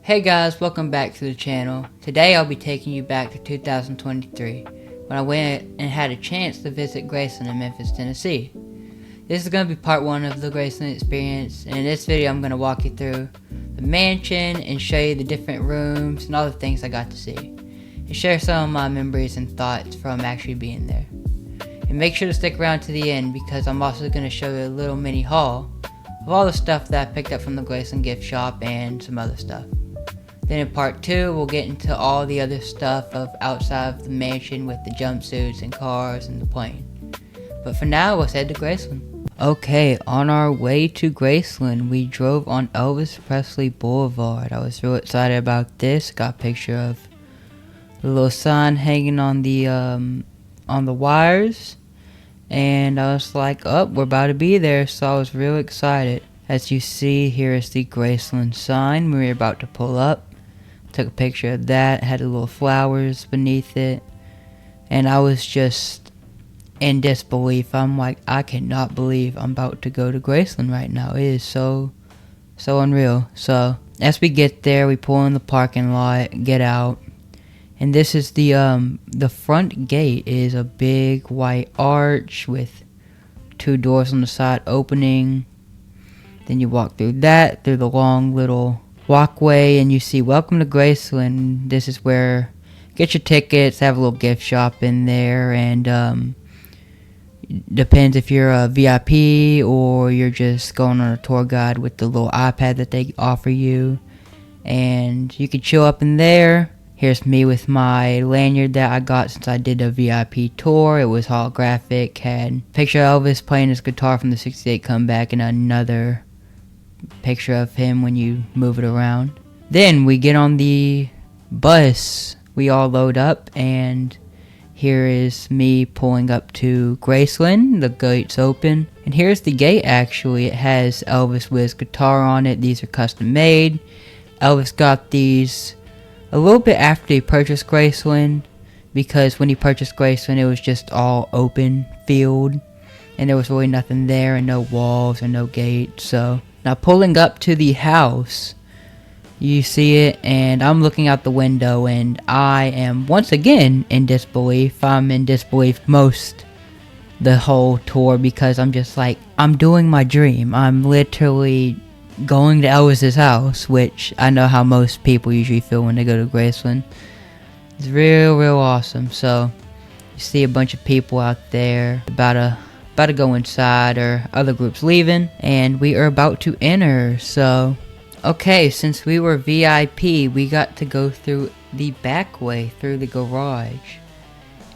Hey guys, welcome back to the channel. Today I'll be taking you back to 2023 when I went and had a chance to visit Graceland in Memphis, Tennessee. This is going to be part 1 of the Graceland experience, and in this video I'm going to walk you through the mansion and show you the different rooms and all the things I got to see, and share some of my memories and thoughts from actually being there. And make sure to stick around to the end because I'm also going to show you a little mini haul of all the stuff that I picked up from the Graceland gift shop and some other stuff. Then in part 2, we'll get into all the other stuff of outside of the mansion with the jumpsuits and cars and the plane. But for now, let's head to Graceland. Okay, on our way to Graceland, we drove on Elvis Presley Boulevard. I was real excited about this. Got a picture of the little sign hanging on the wires. And I was like, oh, we're about to be there, so I was real excited. As you see, here is the Graceland sign. We were about to pull up. Took a picture of that, had a little flowers beneath it, and I was just in disbelief. I'm like, I cannot believe I'm about to go to Graceland right now. It is so unreal. So as we get there, we pull in the parking lot, get out, and this is the front gate is a big white arch with 2 doors on the side opening. Then you walk through the long little walkway, and you see welcome to Graceland. This is where get your tickets, have a little gift shop in there, and depends if you're a VIP or you're just going on a tour guide with the little iPad that they offer you, and you can chill up in there. Here's me with my lanyard that I got since I did a VIP tour. It was holographic, had a picture of Elvis playing his guitar from the '68 comeback and another picture of him when you move it around. Then we get on the bus, we all load up, and here is me pulling up to Graceland. The gate's open, and here's the gate. Actually, it has Elvis with his guitar on it. These are custom made. Elvis got these a little bit after he purchased Graceland, because when he purchased Graceland it was just all open field and there was really nothing there and no walls and no gate. So now pulling up to the house, you see it, and I'm looking out the window, and I am once again in disbelief. I'm in disbelief most the whole tour because I'm just like, I'm doing my dream. I'm literally going to Elvis's house, which I know how most people usually feel when they go to Graceland. It's real awesome. So you see a bunch of people out there about to go inside, or other groups leaving, and we are about to enter. So okay, since we were VIP, we got to go through the back way through the garage,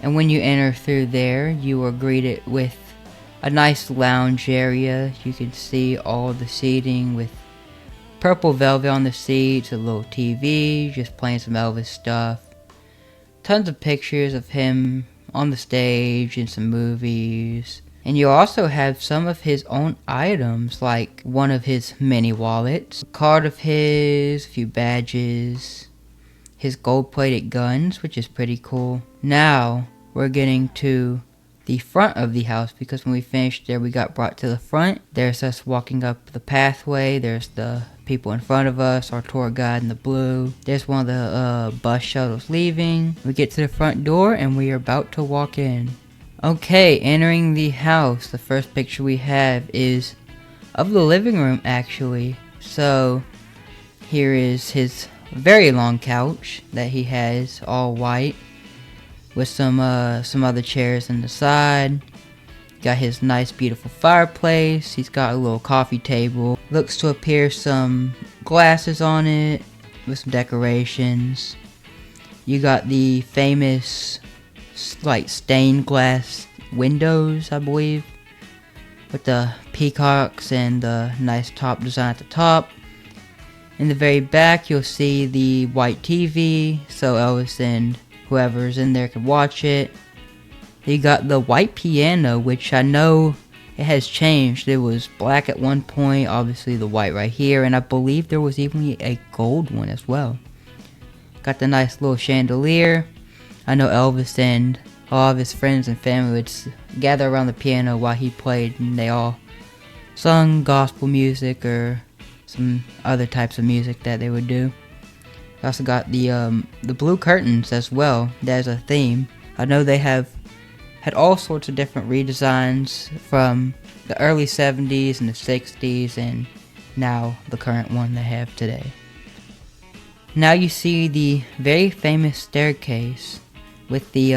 and when you enter through there you are greeted with a nice lounge area. You can see all the seating with purple velvet on the seats, a little TV, just playing some Elvis stuff, tons of pictures of him on the stage in some movies. And you also have some of his own items, like one of his mini wallets, a card of his, a few badges, his gold-plated guns, which is pretty cool. Now, we're getting to the front of the house, because when we finished there, we got brought to the front. There's us walking up the pathway. There's the people in front of us, our tour guide in the blue. There's one of the bus shuttles leaving. We get to the front door, and we are about to walk in. Okay, entering the house, the first picture we have is of the living room, actually. So here is his very long couch that he has, all white, with some other chairs on the side. Got his nice beautiful fireplace. He's got a little coffee table. Looks to appear some glasses on it with some decorations. You got the famous like stained glass windows, I believe, with the peacocks and the nice top design at the top. In the very back you'll see the white TV, so Elvis and whoever's in there can watch it. You got the white piano, which I know it has changed. It was black at one point, obviously the white right here, and I believe there was even a gold one as well. Got the nice little chandelier. I know Elvis and all of his friends and family would gather around the piano while he played, and they all sung gospel music or some other types of music that they would do. You also got the blue curtains as well. There's a theme. I know they have had all sorts of different redesigns from the early 70s and the 60s and now the current one they have today. Now you see the very famous staircase with the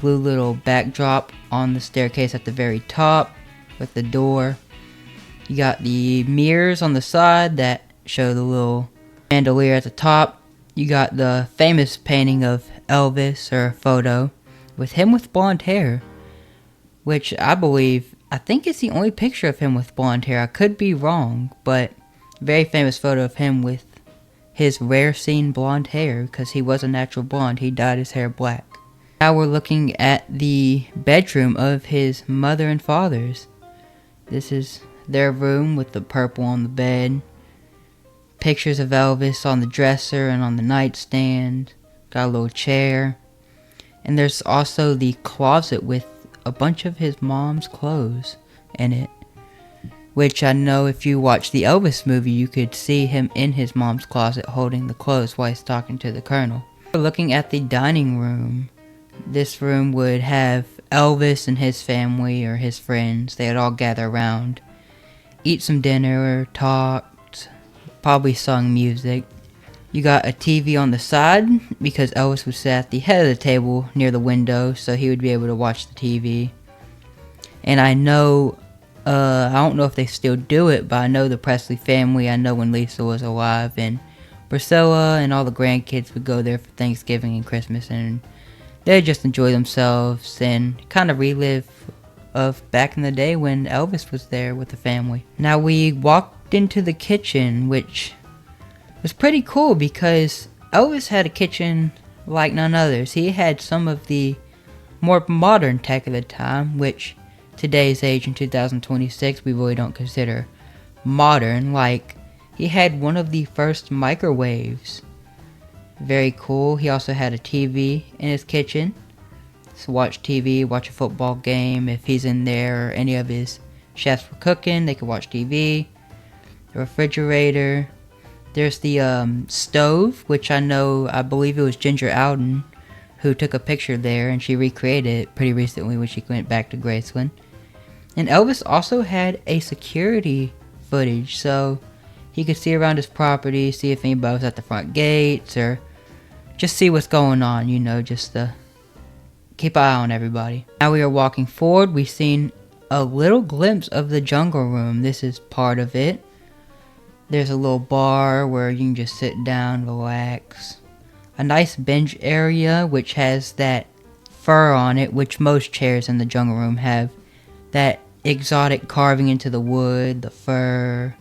blue little backdrop on the staircase at the very top with the door. You got the mirrors on the side that show the little chandelier at the top. You got the famous painting of Elvis, or photo, with him with blonde hair, which I think it's the only picture of him with blonde hair. I could be wrong, but very famous photo of him with his rare scene blonde hair, because he was a natural blonde. He dyed his hair black. Now we're looking at the bedroom of his mother and father's. This is their room with the purple on the bed. Pictures of Elvis on the dresser and on the nightstand. Got a little chair. And there's also the closet with a bunch of his mom's clothes in it. Which I know if you watch the Elvis movie, you could see him in his mom's closet holding the clothes while he's talking to the Colonel. We're looking at the dining room. This room would have Elvis and his family or his friends. They would all gather around, eat some dinner, talked, probably sung music. You got a TV on the side because Elvis would sit at the head of the table near the window, so he would be able to watch the TV. And I know, I don't know if they still do it, but I know the Presley family, I know when Lisa was alive, and Priscilla and all the grandkids would go there for Thanksgiving and Christmas, and they'd just enjoy themselves and kind of relive of back in the day when Elvis was there with the family. Now we walked into the kitchen, which was pretty cool because Elvis had a kitchen like none others. He had some of the more modern tech of the time, which today's age in 2026 we really don't consider modern. Like, he had one of the first microwaves. Very cool. He also had a TV in his kitchen. So watch TV, watch a football game. If he's in there or any of his chefs were cooking, they could watch TV. The refrigerator. There's the stove, which I believe it was Ginger Alden who took a picture there, and she recreated it pretty recently when she went back to Graceland. And Elvis also had a security footage, so he could see around his property, see if anybody was at the front gates, or just see what's going on, just to keep an eye on everybody. Now we are walking forward. We've seen a little glimpse of the jungle room. This is part of it. There's a little bar where you can just sit down, relax. A nice bench area which has that fur on it, which most chairs in the jungle room have. That exotic carving into the wood, the fur,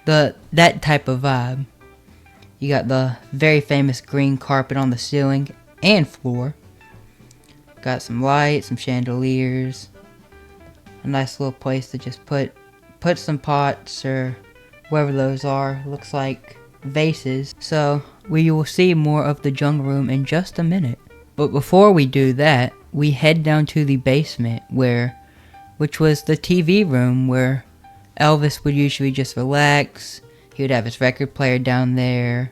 that type of vibe. You got the very famous green carpet on the ceiling and floor. Got some lights, some chandeliers. A nice little place to just put some pots or wherever those are. Looks like vases. So we will see more of the jungle room in just a minute. But before we do that, we head down to the basement which was the TV room where Elvis would usually just relax. He would have his record player down there.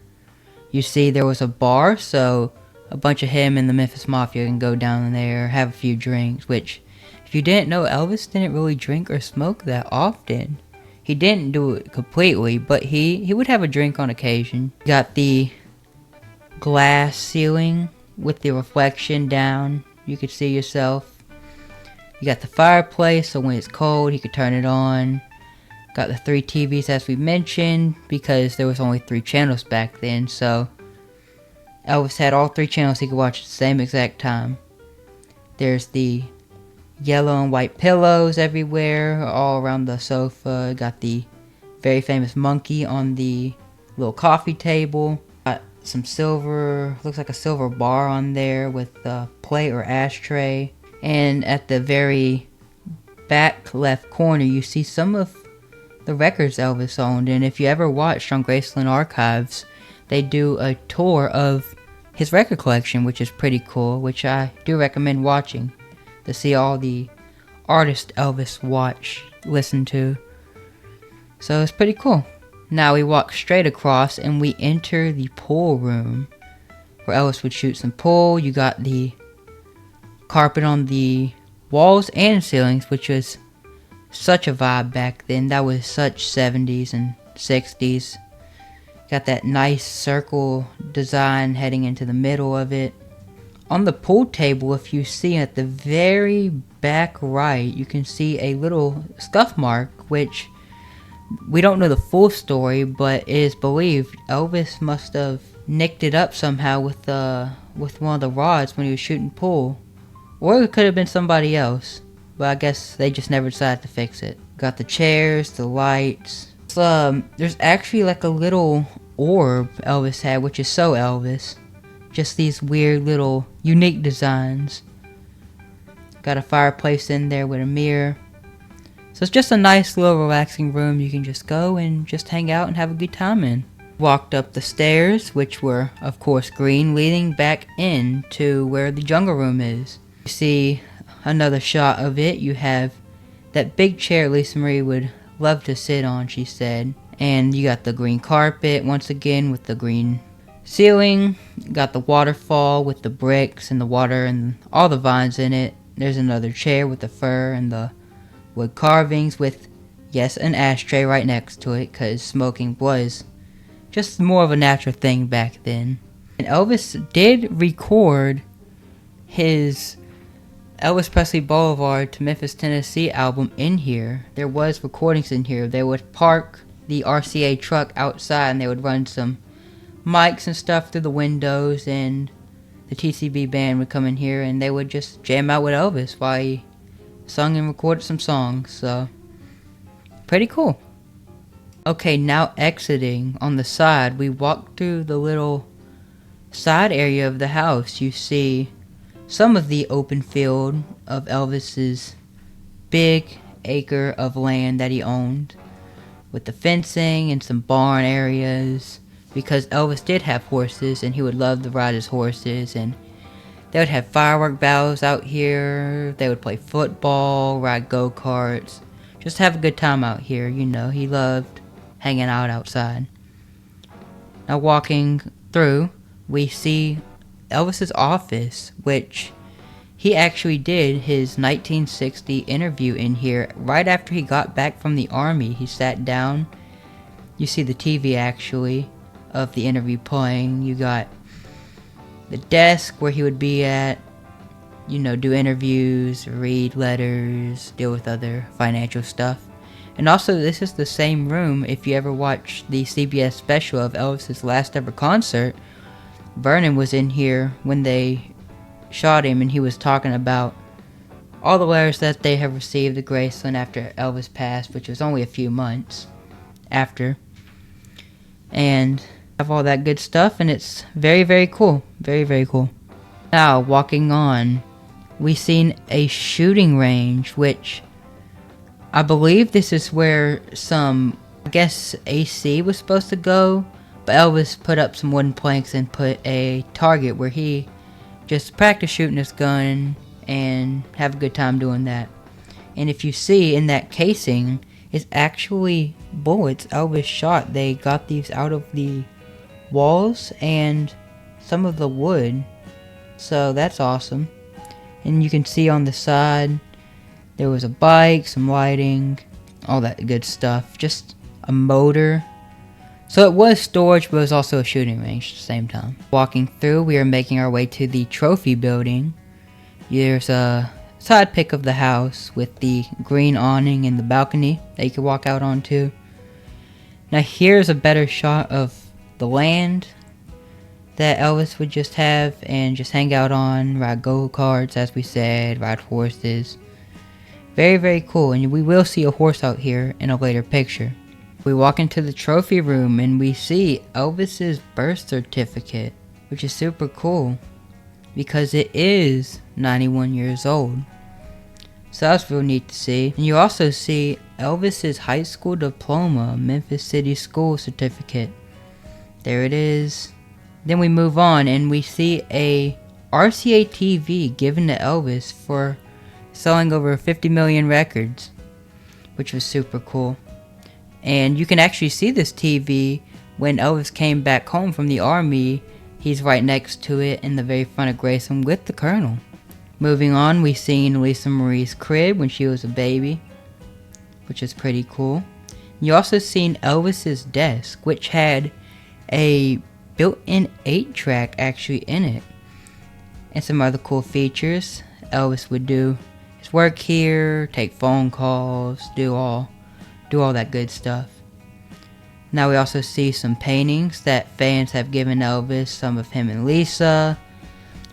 You see there was a bar, so a bunch of him and the Memphis Mafia can go down there, have a few drinks, which, if you didn't know, Elvis didn't really drink or smoke that often. He didn't do it completely, but he would have a drink on occasion. You got the glass ceiling with the reflection down. You could see yourself. You got the fireplace, so when it's cold, he could turn it on. Got the 3 TVs as we mentioned, because there was only 3 channels back then, so Elvis had all 3 channels he could watch at the same exact time. There's the yellow and white pillows everywhere, all around the sofa. Got the very famous monkey on the little coffee table. Got some silver, looks like a silver bar on there with a plate or ashtray. And at the very back left corner, you see some of the records Elvis owned. And if you ever watched on Graceland Archives, they do a tour of his record collection, which is pretty cool, which I do recommend watching to see all the artists Elvis listened to. So it's pretty cool. Now we walk straight across and we enter the pool room where Elvis would shoot some pool. You got the carpet on the walls and ceilings, which was such a vibe back then. That was such 70s and 60s. Got that nice circle design heading into the middle of it. On the pool table, if you see at the very back right, you can see a little scuff mark, which we don't know the full story, but it is believed Elvis must have nicked it up somehow with one of the rods when he was shooting pool. Or it could have been somebody else, but I guess they just never decided to fix it. Got the chairs, the lights. There's actually like a little orb Elvis had, which is so Elvis. Just these weird little unique designs. Got a fireplace in there with a mirror. So it's just a nice little relaxing room you can just go and just hang out and have a good time in. Walked up the stairs, which were of course green, leading back into where the jungle room is. You see another shot of it. You have that big chair Lisa Marie would love to sit on, she said. And you got the green carpet once again with the green ceiling. Got the waterfall with the bricks and the water and all the vines in it. There's another chair with the fur and the wood carvings with, yes, an ashtray right next to it, because smoking was just more of a natural thing back then. And Elvis did record his Elvis Presley Boulevard to Memphis, Tennessee album in here. There was recordings in here. They would park the RCA truck outside and they would run some mics and stuff through the windows, and the TCB band would come in here and they would just jam out with Elvis while he sung and recorded some songs. So pretty cool. Okay, now exiting on the side, we walk through the little side area of the house. You see some of the open field of Elvis's big acre of land that he owned, with the fencing and some barn areas, because Elvis did have horses and he would love to ride his horses, and they would have firework battles out here. They would play football, ride go-karts, just have a good time out here. You know, he loved hanging out outside. Now walking through, we see Elvis's office, which he actually did his 1960 interview in here right after he got back from the army. He sat down. You see the TV actually of the interview playing. You got the desk where he would be at, you know, do interviews, read letters, deal with other financial stuff. And also, this is the same room, if you ever watched the CBS special of Elvis's last ever concert, Vernon was in here when they shot him, and he was talking about all the letters that they have received at Graceland after Elvis passed, which was only a few months after. And have all that good stuff, and it's very, very cool. Very, very cool. Now, walking on, we seen a shooting range, which I believe this is where some, I guess, AC was supposed to go, but Elvis put up some wooden planks and put a target where he just practice shooting his gun and have a good time doing that. And if you see in that casing, it's actually bullets Elvis shot. They got these out of the walls and some of the wood, so that's awesome. And you can see on the side there was a bike, some lighting, all that good stuff, just a motor. So it was storage, but it was also a shooting range at the same time. Walking through, we are making our way to the trophy building. There's a side pic of the house with the green awning and the balcony that you can walk out onto. Now here's a better shot of the land that Elvis would just have and just hang out on, ride go-karts, as we said, ride horses. Very, very cool, and we will see a horse out here in a later picture. We walk into the trophy room and we see Elvis's birth certificate, which is super cool because it is 91 years old. So that's real neat to see. And you also see Elvis's high school diploma, Memphis City School certificate. There it is. Then we move on and we see a RCA TV given to Elvis for selling over 50 million records, which was super cool. And you can actually see this TV when Elvis came back home from the army. He's right next to it in the very front of Graceland with the Colonel. Moving on, we've seen Lisa Marie's crib when she was a baby, which is pretty cool. You also seen Elvis's desk, which had a built-in 8-track actually in it. And some other cool features. Elvis would do his work here, take phone calls, do all that good stuff. Now we also see some paintings that fans have given Elvis, some of him and Lisa.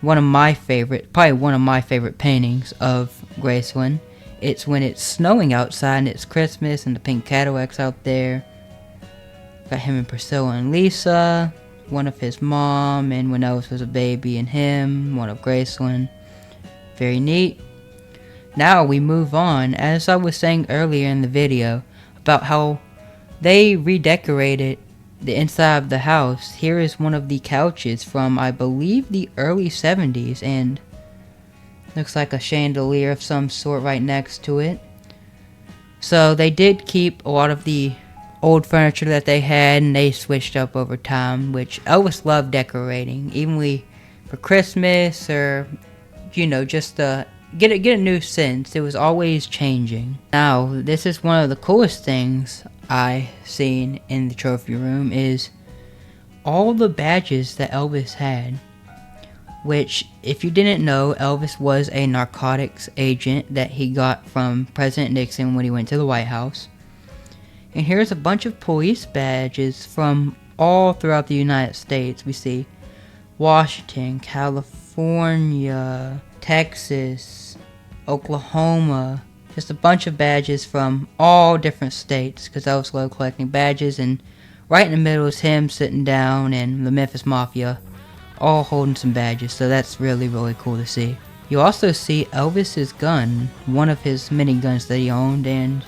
Probably one of my favorite paintings of Graceland. It's when it's snowing outside and it's Christmas and the pink Cadillacs out there. Got him and Priscilla and Lisa. One of his mom and when Elvis was a baby and him. One of Graceland. Very neat. Now we move on, as I was saying earlier in the video, about how they redecorated the inside of the house. Here is one of the couches from, I believe, the early 70s, and looks like a chandelier of some sort right next to it. So they did keep a lot of the old furniture that they had, and they switched up over time, which Elvis loved decorating, even for Christmas or, you know, just get a new sense. It was always changing. Now, this is one of the coolest things I seen in the trophy room is all the badges that Elvis had. Which, if you didn't know, Elvis was a narcotics agent that he got from President Nixon when he went to the White House. And here's a bunch of police badges from all throughout the United States. We see Washington, California, Texas, Oklahoma, just a bunch of badges from all different states, because I was loved collecting badges. And right in the middle is him sitting down and the Memphis Mafia all holding some badges, so that's really, really cool to see. You also see Elvis's gun, one of his many guns that he owned, and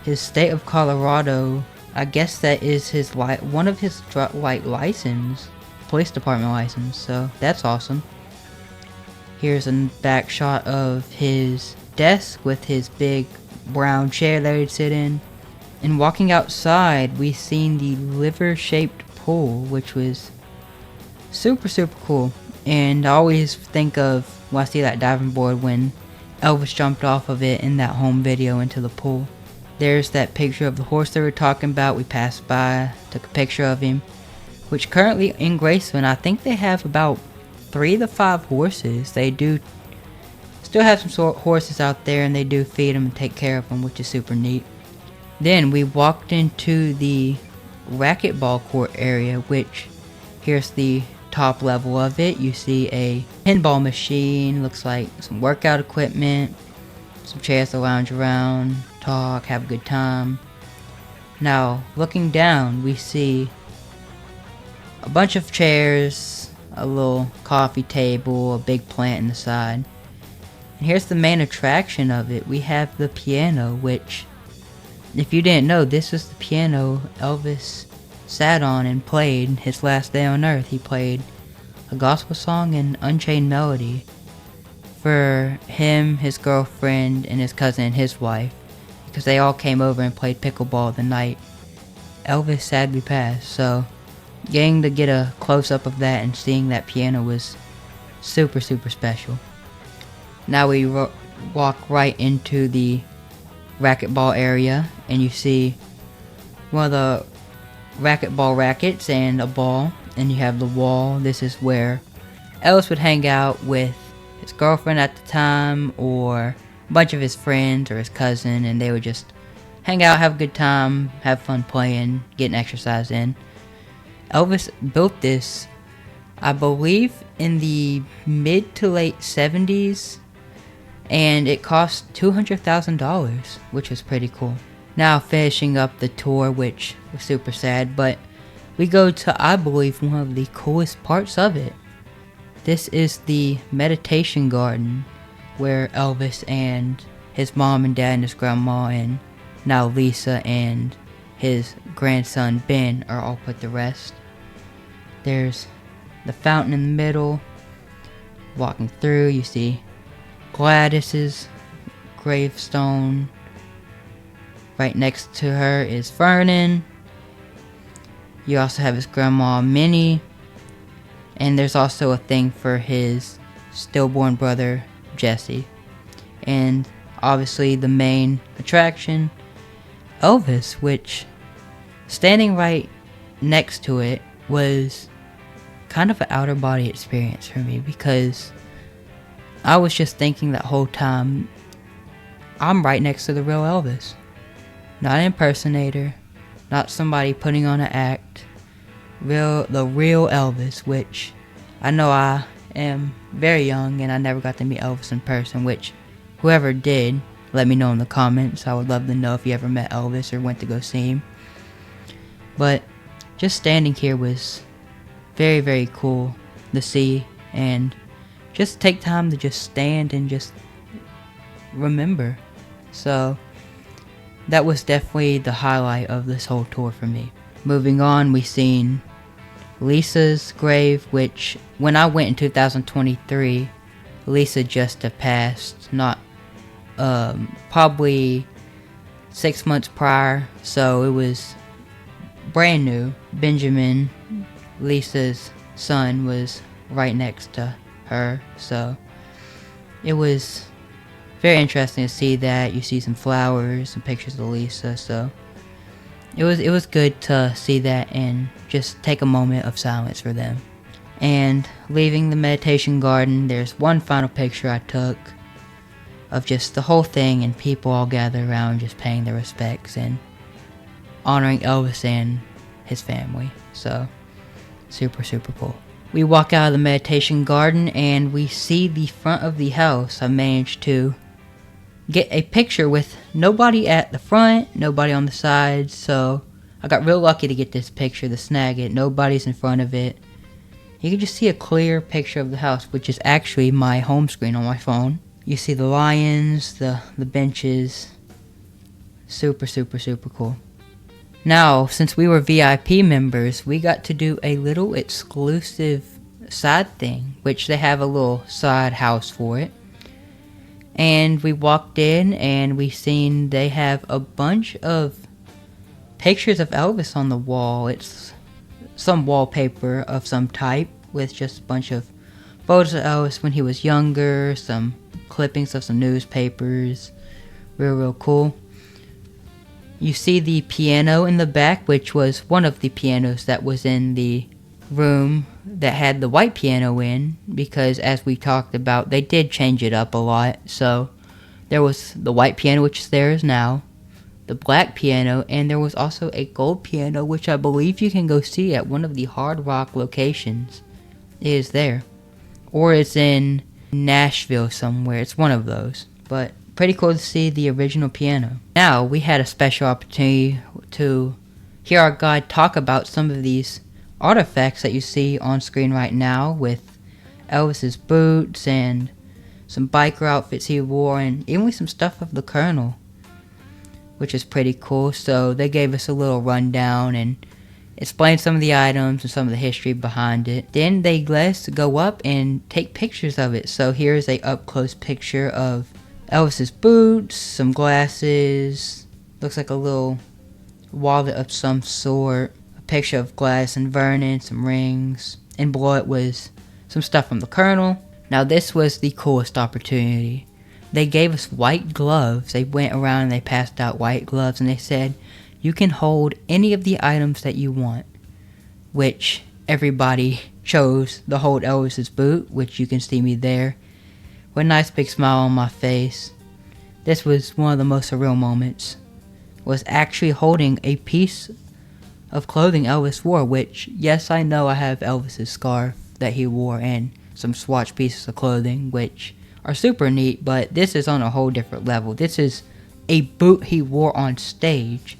his state of Colorado, I guess that is his one of his license, police department license, so that's awesome. Here's a back shot of his desk with his big brown chair that he'd sit in. And walking outside, we seen the liver-shaped pool, which was super, super cool. And I always think of when I see that diving board when Elvis jumped off of it in that home video into the pool. There's that picture of the horse they were talking about. We passed by, took a picture of him, which currently in Graceland, I think they have about 3 to 5 horses. They do still have some horses out there, and they do feed them and take care of them, which is super neat. Then we walked into the racquetball court area, which here's the top level of it. You see a pinball machine, looks like some workout equipment, some chairs to lounge around, talk, have a good time. Now, looking down, we see a bunch of chairs, a little coffee table, a big plant in the side. And here's the main attraction of it. We have the piano, which, if you didn't know, this was the piano Elvis sat on and played his last day on earth. He played a gospel song and Unchained Melody for him, his girlfriend, and his cousin and his wife, because they all came over and played pickleball the night Elvis sadly passed. So getting to get a close-up of that and seeing that piano was super, super special. Now we walk right into the racquetball area, and you see one of the racquetball rackets and a ball, and you have the wall. This is where Elvis would hang out with his girlfriend at the time, or a bunch of his friends or his cousin, and they would just hang out, have a good time, have fun playing, getting exercise in. Elvis built this, I believe, in the mid to late 70s, and it cost $200,000, which was pretty cool. Now finishing up the tour, which was super sad, but we go to, I believe, one of the coolest parts of it. This is the meditation garden, where Elvis and his mom and dad and his grandma and now Lisa and his grandson Ben are all put to rest. There's the fountain in the middle. Walking through, you see Gladys's gravestone. Right next to her is Vernon. You also have his grandma Minnie. And there's also a thing for his stillborn brother Jesse. And obviously the main attraction, Elvis, which standing right next to it was kind of an outer body experience for me, because I was just thinking that whole time, I'm right next to the real Elvis. Not an impersonator, not somebody putting on an act. The real Elvis, which I know I am very young and I never got to meet Elvis in person, which whoever did, let me know in the comments. I would love to know if you ever met Elvis or went to go see him. But just standing here was very, very cool to see, and just take time to just stand and just remember. So that was definitely the highlight of this whole tour for me. Moving on, we seen Lisa's grave, which when I went in 2023, Lisa just had passed, not probably 6 months prior, so it was brand new. Benjamin, Lisa's son, was right next to her, so it was very interesting to see that. You see some flowers, some pictures of Lisa, so it was good to see that and just take a moment of silence for them. And leaving the meditation garden, there's one final picture I took of just the whole thing and people all gathered around just paying their respects and honoring Elvis and his family. So super, super cool. We walk out of the meditation garden and we see the front of the house. I managed to get a picture with nobody at the front, nobody on the sides, so I got real lucky to get this picture, to snag it. Nobody's in front of it. You can just see a clear picture of the house, which is actually my home screen on my phone. You see the lions, the benches. Super, super, super cool. Now, since we were VIP members, we got to do a little exclusive side thing, which they have a little side house for it. And we walked in and we seen they have a bunch of pictures of Elvis on the wall. It's some wallpaper of some type with just a bunch of photos of Elvis when he was younger, some clippings of some newspapers. Real cool. You see the piano in the back, which was one of the pianos that was in the room that had the white piano in, because as we talked about, they did change it up a lot. So there was the white piano, which is there now, the black piano, and there was also a gold piano, which I believe you can go see at one of the Hard Rock locations. It is there, or it's in Nashville somewhere. It's one of those, but pretty cool to see the original piano. Now we had a special opportunity to hear our guide talk about some of these artifacts that you see on screen right now, with Elvis's boots and some biker outfits he wore, and even some stuff of the Colonel, which is pretty cool. So they gave us a little rundown and explained some of the items and some of the history behind it. Then they let us go up and take pictures of it. So here's a up close picture of Elvis's boots, some glasses, looks like a little wallet of some sort, a picture of Gladys and Vernon, some rings, and below it was some stuff from the Colonel. Now this was the coolest opportunity. They gave us white gloves. They went around and they passed out white gloves, and they said you can hold any of the items that you want, which everybody chose to hold Elvis's boot, which you can see me there with a nice big smile on my face. This was one of the most surreal moments, was actually holding a piece of clothing Elvis wore, which, yes, I know I have Elvis's scarf that he wore and some swatch pieces of clothing, which are super neat, but this is on a whole different level. This is a boot he wore on stage,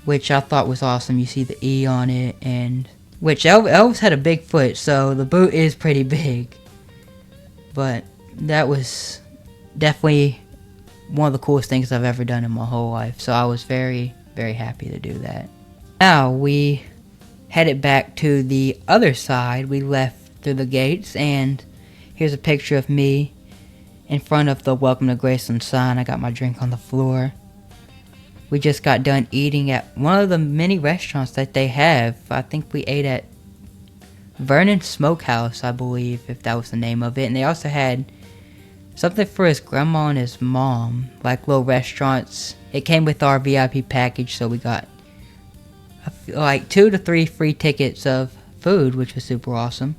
which I thought was awesome. You see the E on it, and which Elvis had a big foot, so the boot is pretty big. But that was definitely one of the coolest things I've ever done in my whole life. So I was very, very happy to do that. Now we headed back to the other side. We left through the gates, and here's a picture of me in front of the Welcome to Graceland sign. I got my drink on the floor. We just got done eating at one of the many restaurants that they have. I think we ate at Vernon Smokehouse, I believe, if that was the name of it. And they also had something for his grandma and his mom, like little restaurants. It came with our VIP package, so we got like 2 to 3 free tickets of food, which was super awesome.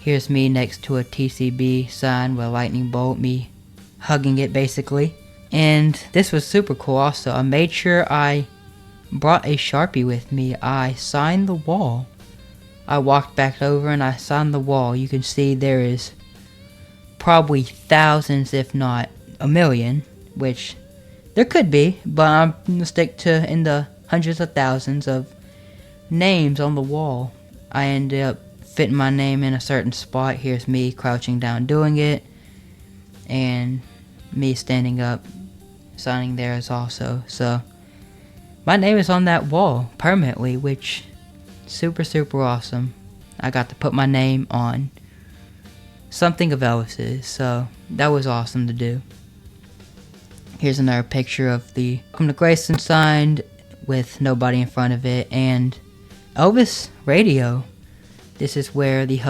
Here's me next to a TCB sign with a lightning bolt, me hugging it basically. And this was super cool also. I made sure I brought a Sharpie with me. I signed the wall. I walked back over and I signed the wall. You can see there is probably thousands, if not a million, which there could be, but I'm gonna stick to in the hundreds of thousands of names on the wall. I ended up fitting my name in a certain spot. Here's me crouching down doing it, and me standing up signing there is also. So my name is on that wall permanently, which super awesome. I got to put my name on something of Elvis's, so that was awesome to do. Here's another picture of the Welcome to Graceland sign with nobody in front of it, and Elvis Radio. This is where the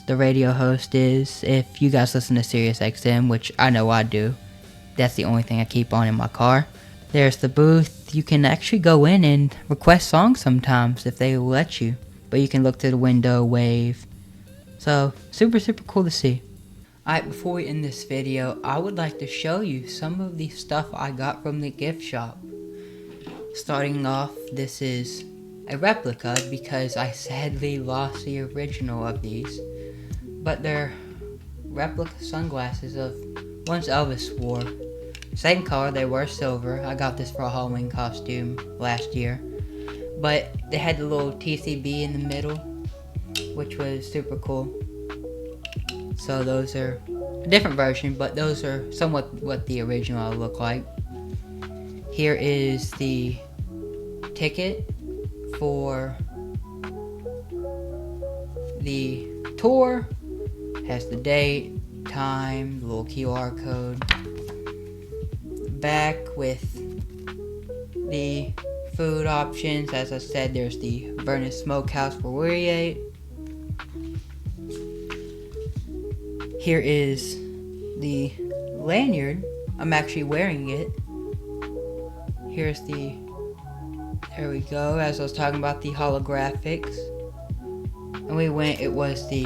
radio host is. If you guys listen to Sirius XM, which I know I do, that's the only thing I keep on in my car. There's the booth. You can actually go in and request songs sometimes if they will let you. But you can look through the window, wave. So, super cool to see. Alright, before we end this video, I would like to show you some of the stuff I got from the gift shop. Starting off, this is a replica because I sadly lost the original of these. But they're replica sunglasses of ones Elvis wore. Same color, they were silver. I got this for a Halloween costume last year. But they had the little TCB in the middle, which was super cool. So those are a different version, but those are somewhat what the original look like. Here is the ticket for the tour. Has the date, time, the little QR code. Back with the food options. As I said, there's the Vernon Smokehouse where we ate. Here is the lanyard. I'm actually wearing it. Here's there we go, as I was talking about the holographics. And we went, it was the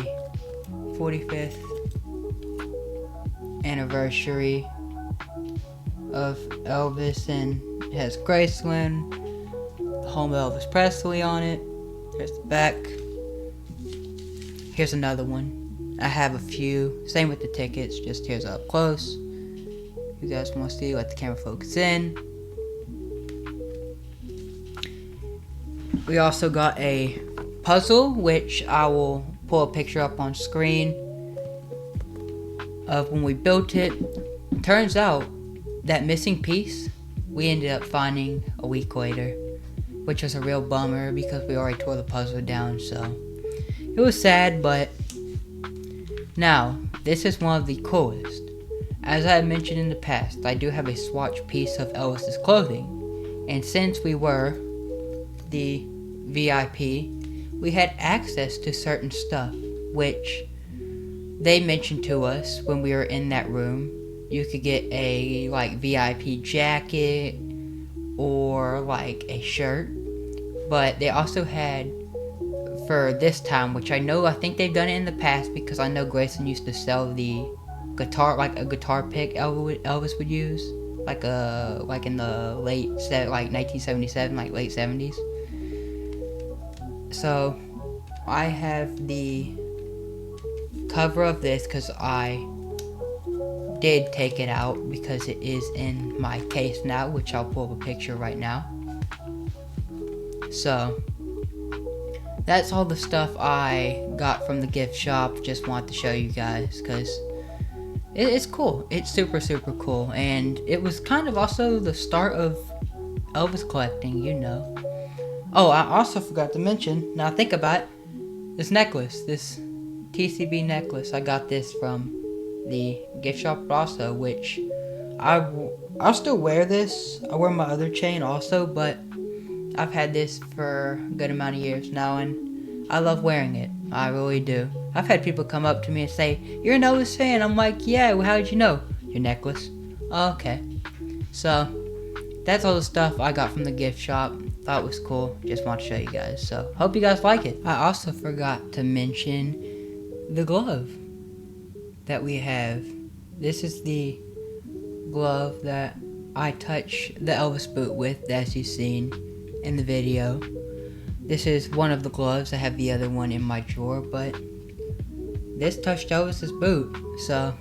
45th anniversary of Elvis, and it has Graceland, the home of Elvis Presley on it. There's the back. Here's another one. I have a few. Same with the tickets, just here's up close. You guys want to see, let the camera focus in. We also got a puzzle, which I will pull a picture up on screen of when we built it. Turns out that missing piece we ended up finding a week later, which was a real bummer because we already tore the puzzle down, so it was sad. But now this is one of the coolest. As I had mentioned in the past, I do have a swatch piece of Elvis's clothing, and since we were the VIP, we had access to certain stuff, which they mentioned to us when we were in that room. You could get a VIP jacket or like a shirt, but they also had for this time, which I think they've done it in the past because I know Graceland used to sell the guitar, like a guitar pick Elvis would use, like in the late 1977, like late 70s. So I have the cover of this because I did take it out because it is in my case now, which I'll pull up a picture right now. So that's all the stuff I got from the gift shop. Just wanted to show you guys because it's cool. It's super cool, and it was kind of also the start of Elvis collecting, you know. Oh, I also forgot to mention, now think about it, this necklace, this TCB necklace. I got this from the gift shop also, which I'll still wear this. I wear my other chain also, but I've had this for a good amount of years now, and I love wearing it. I really do. I've had people come up to me and say, "You're an Elvis fan." I'm like, "Yeah, well, how did you know?" "Your necklace." "Oh, okay." So, that's all the stuff I got from the gift shop. Thought it was cool. Just want to show you guys. So, hope you guys like it. I also forgot to mention the glove that we have. This is the glove that I touch the Elvis boot with, as you've seen in the video. This is one of the gloves. I have the other one in my drawer, but this touched Elvis's boot, so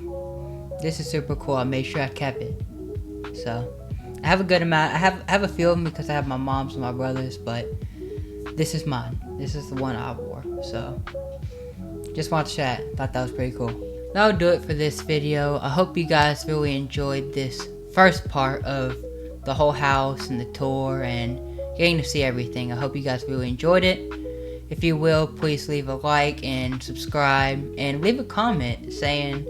this is super cool. I made sure I kept it. So I have a good amount. I have a few of them because I have my mom's and my brother's, but this is mine. This is the one I wore. So just want to chat. Thought that was pretty cool. That'll do it for this video. I hope you guys really enjoyed this first part of the whole house and the tour and getting to see everything. I hope you guys really enjoyed it. If you will, please leave a like and subscribe and leave a comment saying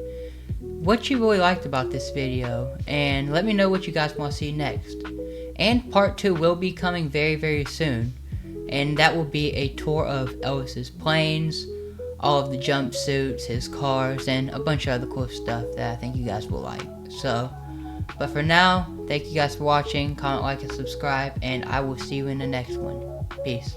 what you really liked about this video, and let me know what you guys want to see next. And part 2 will be coming very, very soon, and that will be a tour of Elvis's planes, all of the jumpsuits, his cars, and a bunch of other cool stuff that I think you guys will like. So, but for now, thank you guys for watching. Comment, like, and subscribe, and I will see you in the next one. Peace.